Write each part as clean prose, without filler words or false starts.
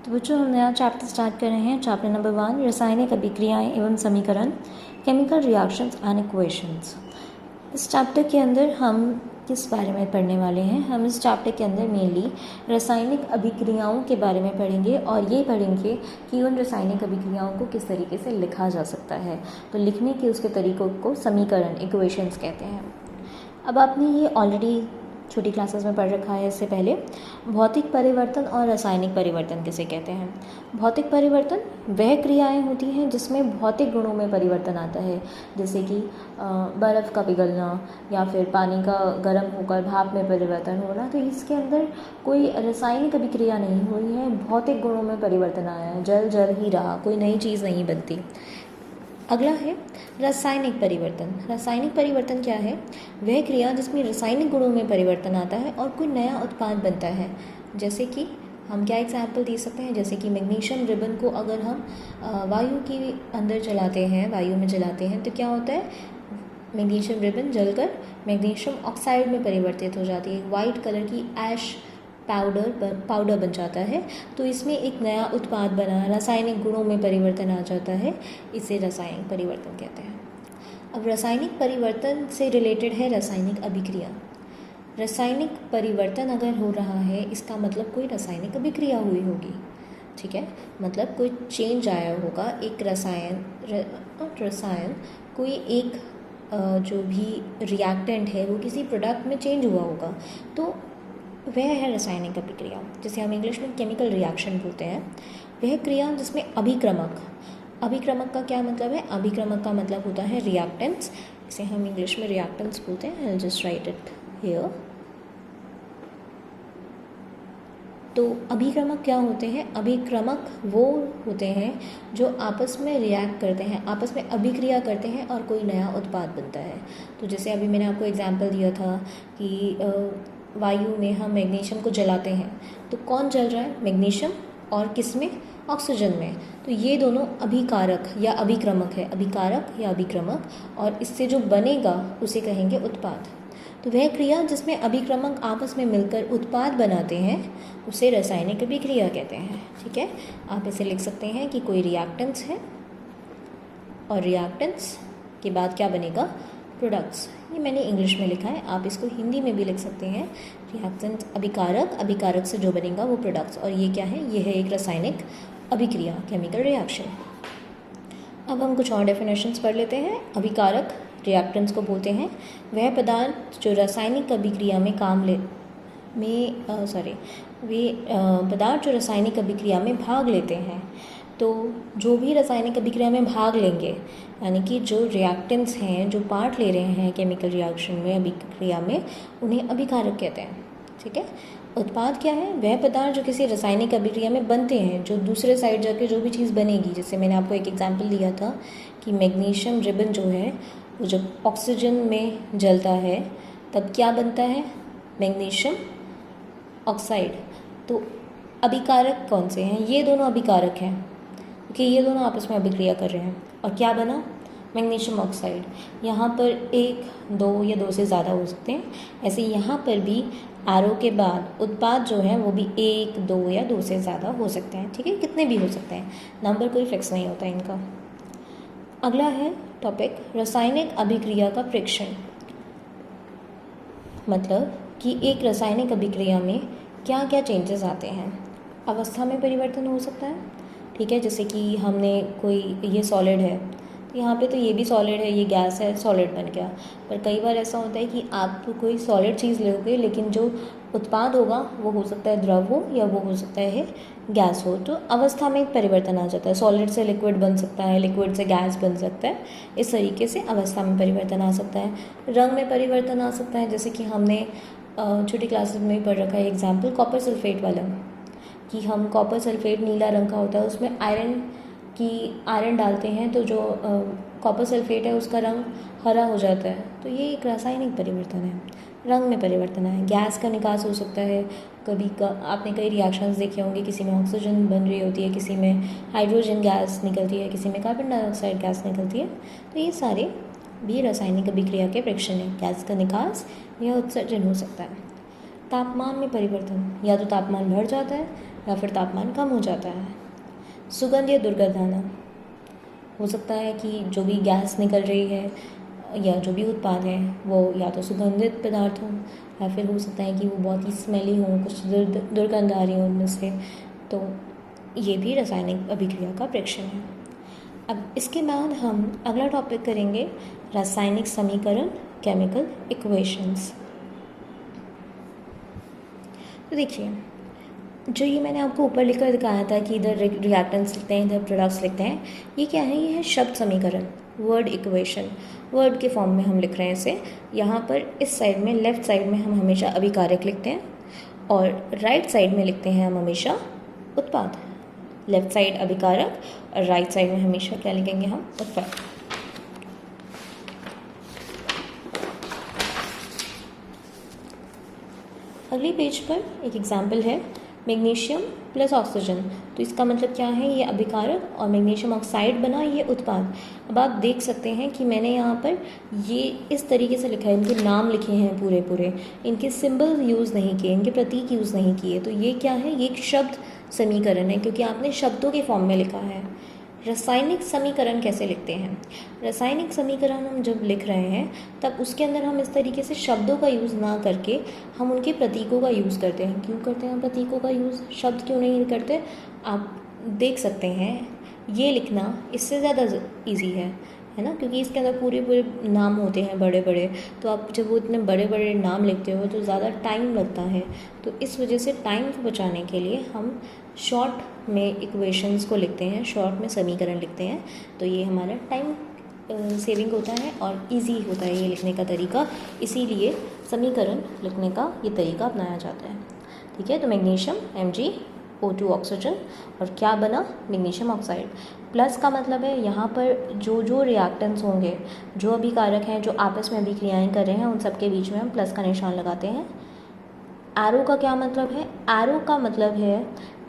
तो बच्चों हम नया चैप्टर स्टार्ट कर रहे हैं। चैप्टर नंबर 1, रासायनिक अभिक्रियाएं एवं समीकरण, केमिकल रिएक्शंस एंड इक्वेशंस। इस चैप्टर के अंदर हम किस बारे में पढ़ने वाले हैं? हम इस चैप्टर के अंदर मेनली रासायनिक अभिक्रियाओं के बारे में पढ़ेंगे और ये पढ़ेंगे कि उन रासायनिक अभिक्रियाओं को किस तरीके से लिखा जा सकता है। तो लिखने के उसके तरीक़ों को समीकरण, इक्वेशंस कहते हैं। अब आपने ये ऑलरेडी छोटी क्लासेस में पढ़ रखा है इससे पहले। भौतिक परिवर्तन और रासायनिक परिवर्तन किसे कहते हैं? भौतिक परिवर्तन वह क्रियाएं होती हैं जिसमें भौतिक गुणों में परिवर्तन आता है, जैसे कि बर्फ़ का पिघलना या फिर पानी का गर्म होकर भाप में परिवर्तन होना। तो इसके अंदर कोई रासायनिक अभिक्रिया नहीं हुई है, भौतिक गुणों में परिवर्तन आया है, जल जल ही रहा, कोई नई चीज़ नहीं बनती। अगला है रासायनिक परिवर्तन। रासायनिक परिवर्तन क्या है? वह क्रिया जिसमें रासायनिक गुणों में परिवर्तन आता है और कोई नया उत्पाद बनता है। जैसे कि हम क्या एग्जाम्पल दे सकते हैं? जैसे कि मैग्नीशियम रिबन को अगर हम वायु के अंदर जलाते हैं, वायु में जलाते हैं, तो क्या होता है? मैग्नीशियम रिबन जलकर मैग्नीशियम ऑक्साइड में परिवर्तित हो जाती है, वाइट कलर की ऐश पाउडर बन जाता है। तो इसमें एक नया उत्पाद बना, रासायनिक गुणों में परिवर्तन आ जाता है, इसे रासायनिक परिवर्तन कहते हैं। अब रासायनिक परिवर्तन से रिलेटेड है रासायनिक अभिक्रिया। रासायनिक परिवर्तन अगर हो रहा है, इसका मतलब कोई रासायनिक अभिक्रिया हुई होगी, ठीक है? मतलब कोई चेंज आया होगा, एक रसायन कोई एक जो भी रिएक्टेंट है वो किसी प्रोडक्ट में चेंज हुआ होगा, तो वह है रासायनिक अभिक्रिया, जिसे हम इंग्लिश में केमिकल रिएक्शन बोलते हैं। वह क्रिया जिसमें अभिक्रमक का क्या मतलब है? अभिक्रमक का मतलब होता है रिएक्टेंट्स, इसे हम इंग्लिश में रिएक्टेंट्स बोलते हैं। I just right it here. तो अभिक्रमक क्या होते हैं? अभिक्रमक वो होते हैं जो आपस में रिएक्ट करते हैं, आपस में अभिक्रिया करते हैं और कोई नया उत्पाद बनता है। तो जैसे अभी मैंने आपको एग्जांपल दिया था कि वायु में हम मैग्नीशियम को जलाते हैं, तो कौन जल रहा है? मैग्नीशियम, और किस में? ऑक्सीजन में। तो ये दोनों अभिकारक या अभिक्रमक है, अभिकारक या अभिक्रमक, और इससे जो बनेगा उसे कहेंगे उत्पाद। तो वह क्रिया जिसमें अभिक्रमक आपस में मिलकर उत्पाद बनाते हैं उसे रासायनिक अभिक्रिया कहते हैं, ठीक है? आप इसे लिख सकते हैं कि कोई रिएक्टेंट्स है और रिएक्टेंट्स के बाद क्या बनेगा? प्रोडक्ट्स। ये मैंने इंग्लिश में लिखा है, आप इसको हिंदी में भी लिख सकते हैं। रिएक्टेंट अभिकारक, अभिकारक से जो बनेगा वो प्रोडक्ट्स। और ये क्या है? ये है एक रासायनिक अभिक्रिया, केमिकल रिएक्शन। अब हम कुछ और डेफिनेशंस पढ़ लेते हैं। अभिकारक रिएक्टेंट्स को बोलते हैं वह पदार्थ जो रासायनिक अभिक्रिया में पदार्थ जो रासायनिक अभिक्रिया में भाग लेते हैं। तो जो भी रासायनिक अभिक्रिया में भाग लेंगे, यानी कि जो रिएक्टेंट्स हैं, जो पार्ट ले रहे हैं केमिकल रिएक्शन में, अभिक्रिया में, उन्हें अभिकारक कहते हैं, ठीक है? उत्पाद क्या है? वह पदार्थ जो किसी रासायनिक अभिक्रिया में बनते हैं, जो दूसरे साइड जाके जो भी चीज़ बनेगी। जैसे मैंने आपको एक एग्जांपल दिया था कि मैग्नीशियम रिबन जो है वो जब ऑक्सीजन में जलता है तब क्या बनता है? Magnesium oxide. तो अभिकारक कौन से हैं? ये दोनों अभिकारक हैं, कि ये दोनों आपस में अभिक्रिया कर रहे हैं और क्या बना? Magnesium oxide. यहाँ पर 1, 2 या 2 से ज़्यादा हो सकते हैं। ऐसे यहाँ पर भी एरो के बाद उत्पाद जो है वो भी 1, 2 या 2 से ज़्यादा हो सकते हैं, ठीक है? कितने भी हो सकते हैं, नंबर कोई फिक्स नहीं होता इनका। अगला है टॉपिक रासायनिक अभिक्रिया का प्रेक्षण। मतलब कि एक रासायनिक अभिक्रिया में क्या क्या चेंजेस आते हैं। अवस्था में परिवर्तन हो सकता है, ठीक है? जैसे कि हमने कोई, ये सॉलिड है, तो यहाँ पे तो ये भी सॉलिड है, ये गैस है, सॉलिड बन गया। पर कई बार ऐसा होता है कि आप तो कोई सॉलिड चीज़ लोगे, लेकिन जो उत्पाद होगा वो हो सकता है द्रव हो या वो हो सकता है गैस हो। तो अवस्था में एक परिवर्तन आ जाता है, सॉलिड से लिक्विड बन सकता है, लिक्विड से गैस बन सकता है। इस तरीके से अवस्था में परिवर्तन आ सकता है। रंग में परिवर्तन आ सकता है, जैसे कि हमने छोटी क्लासेस में भी पढ़ रखा है एग्जाम्पल कॉपर सल्फेट वाला, कि हम कॉपर सल्फेट नीला रंग का होता है, उसमें आयरन डालते हैं तो जो कॉपर सल्फेट है उसका रंग हरा हो जाता है। तो ये एक रासायनिक परिवर्तन है, रंग में परिवर्तन है। गैस का निकास हो सकता है, आपने कई रिएक्शंस देखे होंगे, किसी में ऑक्सीजन बन रही होती है, किसी में हाइड्रोजन गैस निकलती है, किसी में कार्बन डाइऑक्साइड गैस निकलती है। तो ये सारे भी रासायनिक अभिक्रिया के प्रेक्षण है। गैस का निकास या उत्सर्जन हो सकता है। तापमान में परिवर्तन, या तो तापमान बढ़ जाता है या फिर तापमान कम हो जाता है। सुगंध या दुर्गंध आना, हो सकता है कि जो भी गैस निकल रही है या जो भी उत्पाद है वो या तो सुगंधित पदार्थ हो या फिर हो सकता है कि वो बहुत ही स्मेली हो, कुछ दुर्गंध आ रही हो उनमें से, तो ये भी रासायनिक अभिक्रिया का प्रेक्षण है। अब इसके बाद हम अगला टॉपिक करेंगे रासायनिक समीकरण, केमिकल इक्वेशंस। तो देखिए, जो ये मैंने आपको ऊपर लिखकर दिखाया था कि इधर रिएक्टेंट्स लिखते हैं, इधर प्रोडक्ट्स लिखते हैं, ये क्या है? ये है शब्द समीकरण, वर्ड इक्वेशन। वर्ड के फॉर्म में हम लिख रहे हैं इसे। यहाँ पर इस साइड में, लेफ्ट साइड में हम हमेशा अभिकारक लिखते हैं और राइट साइड में लिखते हैं हम हमेशा उत्पाद। लेफ्ट साइड अभिकारक और राइट साइड में हमेशा क्या लिखेंगे हम? उत्पाद। अगले पेज पर एक एग्जाम्पल है, मैग्नीशियम प्लस ऑक्सीजन। तो इसका मतलब क्या है? ये अभिकारक और मैग्नीशियम ऑक्साइड बना ये उत्पाद। अब आप देख सकते हैं कि मैंने यहाँ पर ये इस तरीके से लिखा है, इनके नाम लिखे हैं पूरे पूरे, इनके सिंबल यूज़ नहीं किए, इनके प्रतीक यूज़ नहीं किए। तो ये क्या है? ये एक शब्द समीकरण है, क्योंकि आपने शब्दों के फॉर्म में लिखा है। रासायनिक समीकरण कैसे लिखते हैं? रासायनिक समीकरण हम जब लिख रहे हैं तब उसके अंदर हम इस तरीके से शब्दों का यूज़ ना करके हम उनके प्रतीकों का यूज़ करते हैं। क्यों करते हैं प्रतीकों का यूज़? शब्द क्यों नहीं करते? आप देख सकते हैं, ये लिखना इससे ज़्यादा ईजी है ना, क्योंकि इसके अंदर पूरे पूरे नाम होते हैं बड़े बड़े। तो आप जब वो इतने बड़े बड़े नाम लिखते हो तो ज़्यादा टाइम लगता है। तो इस वजह से टाइम को बचाने के लिए हम शॉर्ट में इक्वेशंस को लिखते हैं, शॉर्ट में समीकरण लिखते हैं। तो ये हमारा टाइम सेविंग होता है और इजी होता है ये लिखने का तरीका, इसीलिए समीकरण लिखने का ये तरीका अपनाया जाता है। ठीक है, तो मैग्नीशियम MgO2 ऑक्सीजन, और क्या बना? Magnesium oxide. प्लस का मतलब है यहाँ पर जो जो रिएक्टेंट्स होंगे, जो अभिकारक हैं, जो आपस में अभिक्रियाएँ कर रहे हैं, उन सब के बीच में हम प्लस का निशान लगाते हैं। एरो का क्या मतलब है? एरो का मतलब है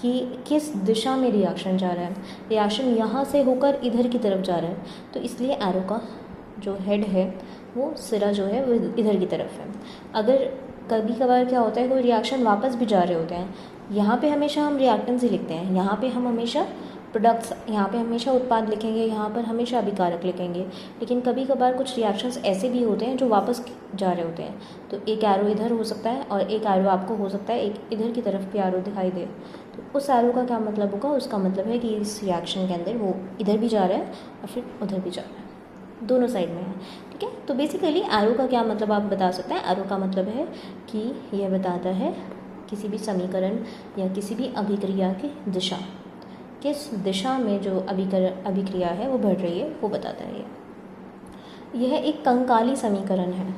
कि किस दिशा में रिएक्शन जा रहा है। रिएक्शन यहाँ से होकर इधर की तरफ जा रहा है, तो इसलिए एरो का जो हेड है, वो सिरा जो है वो इधर की तरफ है। अगर कभी कभार क्या होता है, कोई रिएक्शन वापस भी जा रहे होते हैं, यहाँ पे हमेशा हम रिएक्टेंट्स ही लिखते हैं, यहाँ पे हम हमेशा प्रोडक्ट्स, यहाँ पे हमेशा उत्पाद लिखेंगे, यहाँ पर हमेशा अभिकारक लिखेंगे। लेकिन कभी कभार कुछ रिएक्शंस ऐसे भी होते हैं जो वापस जा रहे होते हैं, तो एक एरो इधर हो सकता है और एक एरो आपको हो सकता है एक इधर की तरफ भी एरो दिखाई दे। तो उस एरो का क्या मतलब होगा? उसका मतलब है कि इस रिएक्शन के अंदर वो इधर भी जा रहा है और फिर उधर भी जा रहा है, दोनों साइड में है। ठीक है, तो बेसिकली एरो का क्या मतलब आप बता सकते हैं? एरो का मतलब है कि यह बताता है किसी भी समीकरण या किसी भी अभिक्रिया की दिशा, किस दिशा में जो अभिक्रिया है वो बढ़ रही है, वो बताता है। यह एक कंकाली समीकरण है।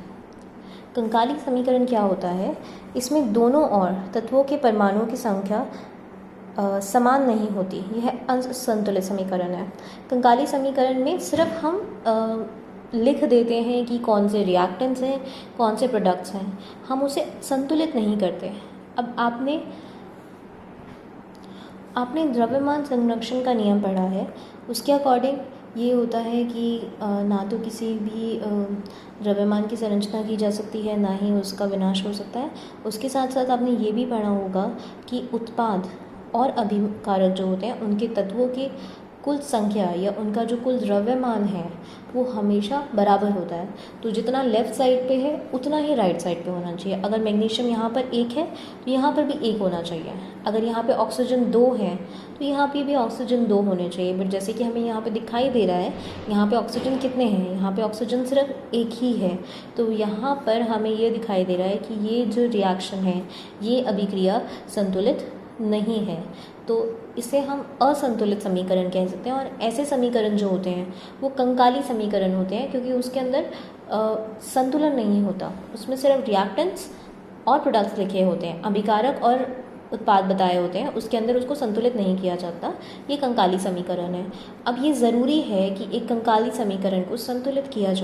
कंकाली समीकरण क्या होता है? इसमें दोनों ओर तत्वों के परमाणुओं की संख्या समान नहीं होती, यह असंतुलित समीकरण है। कंकाली समीकरण में सिर्फ हम लिख देते हैं कि कौन से रिएक्टेंट्स हैं, कौन से प्रोडक्ट्स हैं, हम उसे संतुलित नहीं करते। अब आपने द्रव्यमान संरक्षण का नियम पढ़ा है, उसके अकॉर्डिंग ये होता है कि ना तो किसी भी द्रव्यमान की संरचना की जा सकती है, ना ही उसका विनाश हो सकता है। उसके साथ साथ आपने ये भी पढ़ा होगा कि उत्पाद और अभिकारक जो होते हैं, उनके तत्वों की कुल संख्या या उनका जो कुल द्रव्यमान है वो हमेशा बराबर होता है। तो जितना लेफ़्ट साइड पे है उतना ही राइट साइड पे होना चाहिए। अगर मैग्नीशियम यहाँ पर 1 है तो यहाँ पर भी 1 होना चाहिए। अगर यहाँ पे ऑक्सीजन 2 है तो यहाँ पे भी ऑक्सीजन 2 होने चाहिए। बट जैसे कि हमें यहाँ पे दिखाई दे रहा है, यहाँ पे ऑक्सीजन कितने हैं? यहाँ पे ऑक्सीजन सिर्फ 1 ही है। तो यहाँ पर हमें ये दिखाई दे रहा है कि ये जो रिएक्शन है, ये अभिक्रिया संतुलित नहीं है, तो इसे हम असंतुलित समीकरण कह सकते हैं। और ऐसे समीकरण जो होते हैं वो कंकाली समीकरण होते हैं, क्योंकि उसके अंदर संतुलन नहीं होता, उसमें सिर्फ रिएक्टेंट्स और प्रोडक्ट्स लिखे होते हैं, अभिकारक और उत्पाद बताए होते हैं, उसके अंदर उसको संतुलित नहीं किया जाता। ये कंकाली समीकरण है। अब ये ज़रूरी है कि एक कंकाली समीकरण को संतुलित किया जाए।